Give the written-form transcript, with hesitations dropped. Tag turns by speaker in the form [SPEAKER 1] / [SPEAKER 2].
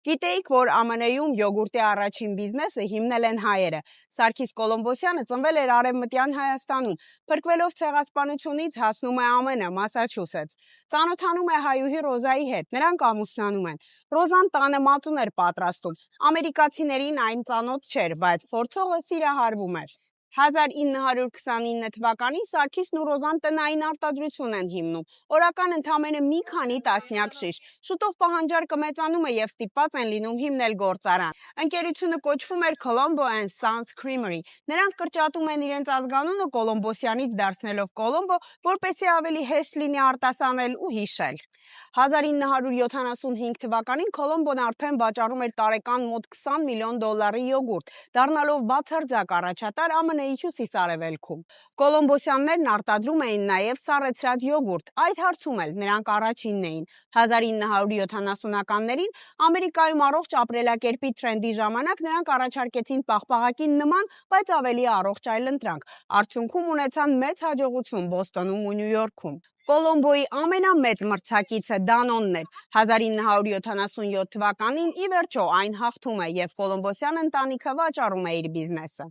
[SPEAKER 1] Գիտեիք, որ ԱՄՆ-ում յոգուրտի առաջին բիզնեսը հիմնել են հայերը։ Սարգիս Կոլոմբոսյանը ծնվել էր Արևմտյան Հայաստանում, փրկվելով ցեղասպանությունից հասնում է ԱՄՆ, Մասաչուսեթս։ Ծանոթանում է հայուհի Ռոզայի հետ, նրանք ամուսնանում են։ Ռոզան տանը մածուն էր պատրաստում։ Ամերիկացիներին այն ծանոթ չէր, բայց փորձողը սիրահարվում էր։ 1929 թվականին Սարգիսն ու Ռոզան տնային արտադրություն են հիմնում։ Օրական ընդամենը մի քանի տասնյակ շիշ։ Շուտով պահանջարկը մեծանում է եւ ստիպված են լինում հիմնել գործարան։ Ընկերությունը կոչվում էր Colombo and Sons Creamery։ Նրանք կրճատում են իրենց ազգանունը Կոլոմբոսյանից դարձնելով Colombo, որպեսզի ավելի հեշտ լինի արտասանել ու հիշել։ 1975 թվականին Colombo-ն արդեն վաճառում էր տարեկան մոտ 20 միլիոն դոլարի յոգուրտ, դառնալով բացարձակ առաջատար ԱՄՆ-ի հյուսիս-արևելքում։ Կոլոմբոսյաններն արտադրում էին նաև սառեցրած յոգուրտ, այդ հարցում էլ նրանք առաջինն էին։ 1970-ականներին Ամերիկայում առողջ ապրելակերպի թրենդի ժամանակ նրանք առաջարկեցին պաղպաղակին նման, բայց ավելի առողջ այլընտրանք։ Արդյունքում ունեցան մեծ հաջողություն Բոստոնում ու Նյու Յորքում։ Կոլոմբոյի ամենամեծ մրցակիցը Դանոնն էր։ 1977 թվականին ի վերջո այն հաղթում է, եւ Կոլոմբոսյան ընտանիքը վաճառում է իր բիզնեսը։